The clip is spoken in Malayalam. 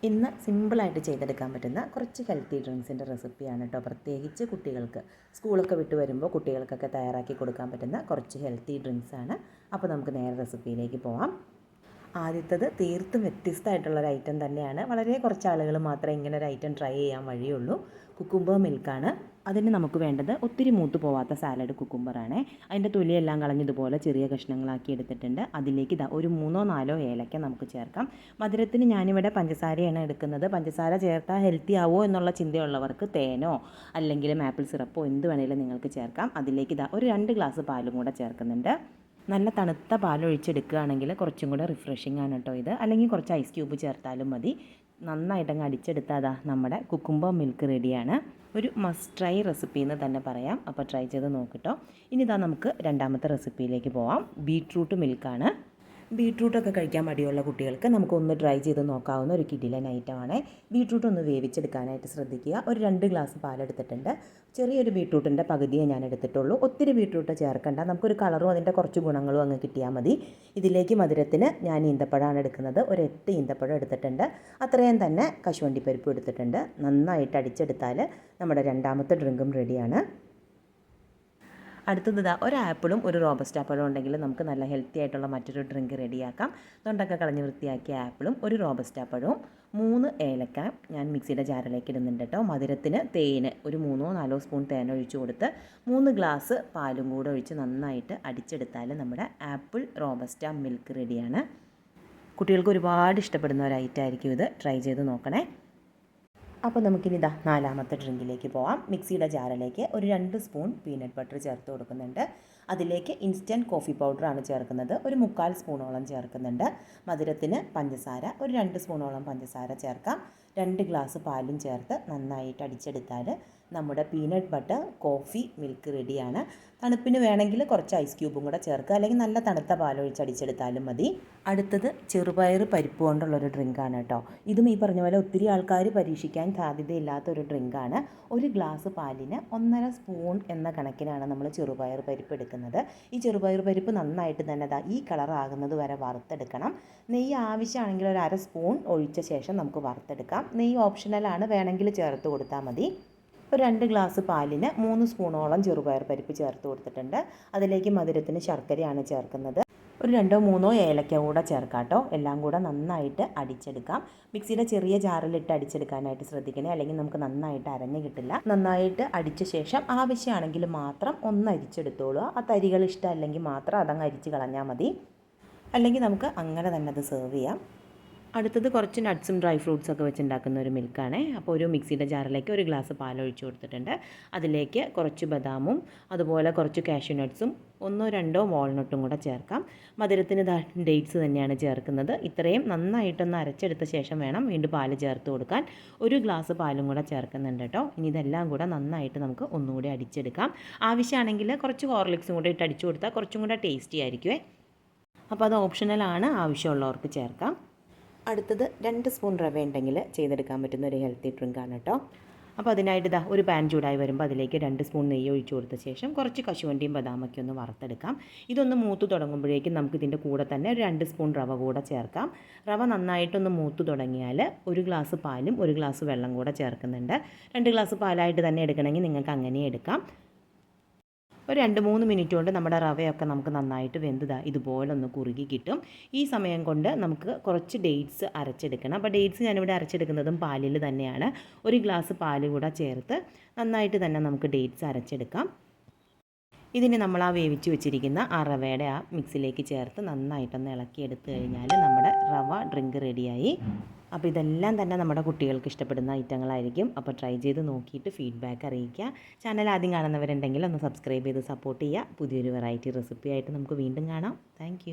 ഇന്ന് സിമ്പിളായിട്ട് ചെയ്തെടുക്കാൻ പറ്റുന്ന കുറച്ച് ഹെൽത്തി ഡ്രിങ്ക്സിൻ്റെ റെസിപ്പിയാണ് കേട്ടോ. പ്രത്യേകിച്ച് കുട്ടികൾക്ക് സ്കൂളൊക്കെ വിട്ട് വരുമ്പോൾ കുട്ടികൾക്കൊക്കെ തയ്യാറാക്കി കൊടുക്കാൻ പറ്റുന്ന കുറച്ച് ഹെൽത്തി ഡ്രിങ്ക്സാണ്. അപ്പോൾ നമുക്ക് നേരെ റെസിപ്പിയിലേക്ക് പോവാം. ആദ്യത്തേത് തീർത്തും വ്യത്യസ്തമായിട്ടുള്ളൊരു ഐറ്റം തന്നെയാണ്. വളരെ കുറച്ച് ആളുകൾ മാത്രമേ ഇങ്ങനെ ഒരു ഐറ്റം ട്രൈ ചെയ്യാൻ വഴിയുള്ളൂ. കുക്കുംബർ മിൽക്കാണ്. അതിന് നമുക്ക് വേണ്ടത് ഒത്തിരി മൂത്ത് പോവാത്ത സാലഡ് കുക്കുംബറാണ്. അതിൻ്റെ തൊലിയെല്ലാം കളഞ്ഞതുപോലെ ചെറിയ കഷ്ണങ്ങളാക്കി എടുത്തിട്ടുണ്ട്. അതിലേക്ക് ഒരു 3-4 ഏലക്ക നമുക്ക് ചേർക്കാം. മധുരത്തിന് ഞാനിവിടെ പഞ്ചസാരയാണ് എടുക്കുന്നത്. പഞ്ചസാര ചേർത്താൽ ഹെൽത്തി ആവുമോ എന്നുള്ള ചിന്തയുള്ളവർക്ക് തേനോ അല്ലെങ്കിൽ ആപ്പിൾ സിറപ്പോ എന്ത് വേണമെങ്കിലും നിങ്ങൾക്ക് ചേർക്കാം. അതിലേക്ക് ഒരു 2 ഗ്ലാസ് പാലും കൂടെ ചേർക്കുന്നുണ്ട്. നല്ല തണുത്ത പാലൊഴിച്ചെടുക്കുകയാണെങ്കിൽ കുറച്ചും കൂടെ റിഫ്രഷിംഗ് ആണ് കേട്ടോ ഇത്. അല്ലെങ്കിൽ കുറച്ച് ഐസ് ക്യൂബ് ചേർത്താലും മതി. നന്നായിട്ടങ്ങ് അടിച്ചെടുത്താൽ നമ്മുടെ കുക്കുംബർ മിൽക്ക് റെഡിയാണ്. ഒരു മസ്റ്റ് ട്രൈ റെസിപ്പി എന്ന് തന്നെ പറയാം. അപ്പോൾ ട്രൈ ചെയ്ത് നോക്കിട്ടോ. ഇനി നമുക്ക് രണ്ടാമത്തെ റെസിപ്പിയിലേക്ക് പോവാം. ബീട്രൂട്ട് മിൽക്കാണ്. ബീട്രൂട്ടൊക്കെ കഴിക്കാൻ മടിയുള്ള കുട്ടികൾക്ക് നമുക്കൊന്ന് ട്രൈ ചെയ്ത് നോക്കാവുന്ന ഒരു കിടിലൻ ഐറ്റമാണ്. ബീട്രൂട്ട് ഒന്ന് വേവിച്ചെടുക്കാനായിട്ട് ശ്രദ്ധിക്കുക. ഒരു 2 ഗ്ലാസ് പാലെടുത്തിട്ടുണ്ട്. ചെറിയൊരു ബീട്രൂട്ടിൻ്റെ പകുതിയെ ഞാൻ എടുത്തിട്ടുള്ളൂ. ഒത്തിരി ബീട്രൂട്ട് ചേർക്കണ്ട. നമുക്കൊരു കളറും അതിൻ്റെ കുറച്ച് ഗുണങ്ങളും അങ്ങ് കിട്ടിയാൽ മതി. ഇതിലേക്ക് മധുരത്തിന് ഞാൻ ഈന്തപ്പഴമാണ് എടുക്കുന്നത്. ഒരു 8 ഈന്തപ്പഴം എടുത്തിട്ടുണ്ട്. അത്രയും തന്നെ കശുവണ്ടിപ്പരിപ്പ് എടുത്തിട്ടുണ്ട്. നന്നായിട്ട് അടിച്ചെടുത്താൽ നമ്മുടെ രണ്ടാമത്തെ ഡ്രിങ്കും റെഡിയാണ്. അടുത്തത് ഒരു ആപ്പിളും ഒരു റോബസ്റ്റ പഴം ഉണ്ടെങ്കിൽ നമുക്ക് നല്ല ഹെൽത്തി ആയിട്ടുള്ള മറ്റൊരു ഡ്രിങ്ക് റെഡിയാക്കാം. തൊണ്ടൊക്കെ കളഞ്ഞ് വൃത്തിയാക്കിയ ആപ്പിളും ഒരു റോബസ്റ്റ പഴവും 3 ഏലക്ക ഞാൻ മിക്സിയുടെ ജാറിലേക്ക് ഇടുന്നുണ്ട് കേട്ടോ. മധുരത്തിന് തേന് ഒരു 3-4 സ്പൂൺ തേൻ ഒഴിച്ച് കൊടുത്ത് 3 ഗ്ലാസ് പാലും കൂടെ ഒഴിച്ച് നന്നായിട്ട് അടിച്ചെടുത്താൽ നമ്മുടെ ആപ്പിൾ റോബസ്റ്റ മിൽക്ക് റെഡിയാണ്. കുട്ടികൾക്ക് ഒരുപാട് ഇഷ്ടപ്പെടുന്ന ഒരു ഐറ്റം ആയിരിക്കും ഇത്. ട്രൈ ചെയ്ത് നോക്കണേ. അപ്പോൾ നമുക്കിനി നാലാമത്തെ ഡ്രിങ്കിലേക്ക് പോവാം. മിക്സിയുടെ ജാറിലേക്ക് ഒരു 2 സ്പൂൺ പീനട്ട് ബട്ടർ ചേർത്ത് കൊടുക്കുന്നുണ്ട്. അതിലേക്ക് ഇൻസ്റ്റൻറ്റ് കോഫി പൗഡറാണ് ചേർക്കുന്നത്. ഒരു 3/4 സ്പൂണോളം ചേർക്കുന്നുണ്ട്. മധുരത്തിന് പഞ്ചസാര ഒരു 2 സ്പൂണോളം പഞ്ചസാര ചേർക്കാം. 2 ഗ്ലാസ് പാലും ചേർത്ത് നന്നായിട്ട് അടിച്ചെടുത്താൽ നമ്മുടെ പീനട്ട് ബട്ടർ കോഫി മിൽക്ക് റെഡിയാണ്. തണുപ്പിന് വേണമെങ്കിൽ കുറച്ച് ഐസ് ക്യൂബും കൂടെ ചേർക്കുക. അല്ലെങ്കിൽ നല്ല തണുത്ത പാലൊഴിച്ച് അടിച്ചെടുത്താലും മതി. അടുത്തത് ചെറുപയർ പരിപ്പ് കൊണ്ടുള്ളൊരു ഡ്രിങ്കാണ് കേട്ടോ. ഇതും ഈ പറഞ്ഞ പോലെ ഒത്തിരി ആൾക്കാർ പരീക്ഷിക്കാൻ സാധ്യതയില്ലാത്തൊരു ഡ്രിങ്കാണ്. ഒരു ഗ്ലാസ് പാലിന് 1.5 സ്പൂൺ എന്ന കണക്കിനാണ് നമ്മൾ ചെറുപയർ പരിപ്പ് എടുക്കുന്നത്. ഈ ചെറുപയർ പരിപ്പ് നന്നായിട്ട് തന്നെ ഈ കളറാകുന്നത് വരെ വറുത്തെടുക്കണം. നെയ്യ് ആവശ്യമാണെങ്കിൽ ഒരു 1/2 സ്പൂൺ ഒഴിച്ച ശേഷം നമുക്ക് വറുത്തെടുക്കാം. നെയ്യ് ഓപ്ഷണലാണ്, വേണമെങ്കിൽ ചേർത്ത് കൊടുത്താൽ മതി. ഒരു 2 ഗ്ലാസ് പാലിന് 3 സ്പൂണോളം ചെറുപയർ പരിപ്പ് ചേർത്ത് കൊടുത്തിട്ടുണ്ട്. അതിലേക്ക് മധുരത്തിന് ശർക്കരയാണ് ചേർക്കുന്നത്. ഒരു 2-3 ഏലക്ക കൂടെ ചേർക്കാം കേട്ടോ. എല്ലാം കൂടെ നന്നായിട്ട് അടിച്ചെടുക്കാം. മിക്സിയുടെ ചെറിയ ജാറിലിട്ട് അടിച്ചെടുക്കാനായിട്ട് ശ്രദ്ധിക്കണേ, അല്ലെങ്കിൽ നമുക്ക് നന്നായിട്ട് അരഞ്ഞ് കിട്ടില്ല. നന്നായിട്ട് അടിച്ച ശേഷം ആവശ്യമാണെങ്കിൽ മാത്രം ഒന്ന് അരിച്ചെടുത്തോളൂ. ആ തരികൾ ഇഷ്ടമല്ലെങ്കിൽ മാത്രം അതങ്ങ് അരിച്ച് കളഞ്ഞാൽ മതി. അല്ലെങ്കിൽ നമുക്ക് അങ്ങനെ തന്നെ അത് സെർവ് ചെയ്യാം. അടുത്തത് കുറച്ച് നട്ട്സും ഡ്രൈ ഫ്രൂട്ട്സൊക്കെ വെച്ചുണ്ടാക്കുന്ന ഒരു മിൽക്കാണ്. അപ്പോൾ ഒരു മിക്സിയുടെ ജാറിലേക്ക് 1 ഗ്ലാസ് പാലൊഴിച്ച് കൊടുത്തിട്ടുണ്ട്. അതിലേക്ക് കുറച്ച് ബദാമും അതുപോലെ കുറച്ച് കാഷ്യൂ നട്ട്സും 1-2 വാൾനട്ടും കൂടെ ചേർക്കാം. മധുരത്തിന് ഡേറ്റ്സ് തന്നെയാണ് ചേർക്കുന്നത്. ഇത്രയും നന്നായിട്ടൊന്ന് അരച്ചെടുത്ത ശേഷം വേണം വീണ്ടും പാല് ചേർത്ത് കൊടുക്കാൻ. 1 ഗ്ലാസ് പാലും കൂടെ ചേർക്കുന്നുണ്ട് കേട്ടോ. ഇനി ഇതെല്ലാം കൂടെ നന്നായിട്ട് നമുക്ക് ഒന്നുകൂടി അടിച്ചെടുക്കാം. ആവശ്യമാണെങ്കിൽ കുറച്ച് ഹോർലിക്സും കൂടെ ഇട്ട് അടിച്ചു കൊടുത്താൽ കുറച്ചും കൂടെ ടേസ്റ്റി ആയിരിക്കുമേ. അപ്പോൾ അത് ഓപ്ഷണലാണ്, ആവശ്യമുള്ളവർക്ക് ചേർക്കാം. അടുത്തത് 2 സ്പൂൺ റവ ഉണ്ടെങ്കിൽ ചെയ്തെടുക്കാൻ പറ്റുന്ന ഒരു ഹെൽത്തി ഡ്രിങ്കാണ് കേട്ടോ. അപ്പോൾ അതിനായിട്ട് ഒരു പാൻ ചൂടായി വരുമ്പോൾ അതിലേക്ക് 2 സ്പൂൺ നെയ്യ് ഒഴിച്ച് കൊടുത്ത ശേഷം കുറച്ച് കശുവണ്ടിയും ബദാമൊക്കെ ഒന്ന് വറുത്തെടുക്കാം. ഇതൊന്ന് മൂത്ത് തുടങ്ങുമ്പോഴേക്കും നമുക്ക് ഇതിൻ്റെ കൂടെ തന്നെ ഒരു 2 സ്പൂൺ റവ കൂടെ ചേർക്കാം. റവ നന്നായിട്ടൊന്ന് മൂത്ത് തുടങ്ങിയാൽ 1 ഗ്ലാസ് പാലും 1 ഗ്ലാസ് വെള്ളം കൂടെ ചേർക്കുന്നുണ്ട്. 2 ഗ്ലാസ് പാലായിട്ട് തന്നെ എടുക്കണമെങ്കിൽ നിങ്ങൾക്ക് അങ്ങനെ എടുക്കാം. ഒരു 2-3 മിനിറ്റ് കൊണ്ട് നമ്മുടെ റവയൊക്കെ നമുക്ക് നന്നായിട്ട് ഇതുപോലെ ഒന്ന് കുറുകി കിട്ടും. ഈ സമയം കൊണ്ട് നമുക്ക് കുറച്ച് ഡേറ്റ്സ് അരച്ചെടുക്കണം. അപ്പോൾ ഡേറ്റ്സ് ഞാനിവിടെ അരച്ചെടുക്കുന്നതും പാലിൽ തന്നെയാണ്. 1 ഗ്ലാസ് പാല് കൂടെ ചേർത്ത് നന്നായിട്ട് തന്നെ നമുക്ക് ഡേറ്റ്സ് അരച്ചെടുക്കാം. ഇതിന് നമ്മൾ വേവിച്ച് വെച്ചിരിക്കുന്ന റവയുടെ മിക്സിലേക്ക് ചേർത്ത് നന്നായിട്ടൊന്ന് ഇളക്കിയെടുത്ത് കഴിഞ്ഞാൽ നമ്മുടെ റവ ഡ്രിങ്ക് റെഡിയായി. അപ്പോൾ ഇതെല്ലാം തന്നെ നമ്മുടെ കുട്ടികൾക്ക് ഇഷ്ടപ്പെടുന്ന ഐറ്റങ്ങളായിരിക്കും. അപ്പോൾ ട്രൈ ചെയ്ത് നോക്കിയിട്ട് ഫീഡ്ബാക്ക് അറിയിക്കുക. ചാനൽ ആദ്യം കാണുന്നവരുണ്ടെങ്കിൽ ഒന്ന് സബ്സ്ക്രൈബ് ചെയ്ത് സപ്പോർട്ട് ചെയ്യുക. പുതിയൊരു വെറൈറ്റി റെസിപ്പി ആയിട്ട് നമുക്ക് വീണ്ടും കാണാം. താങ്ക്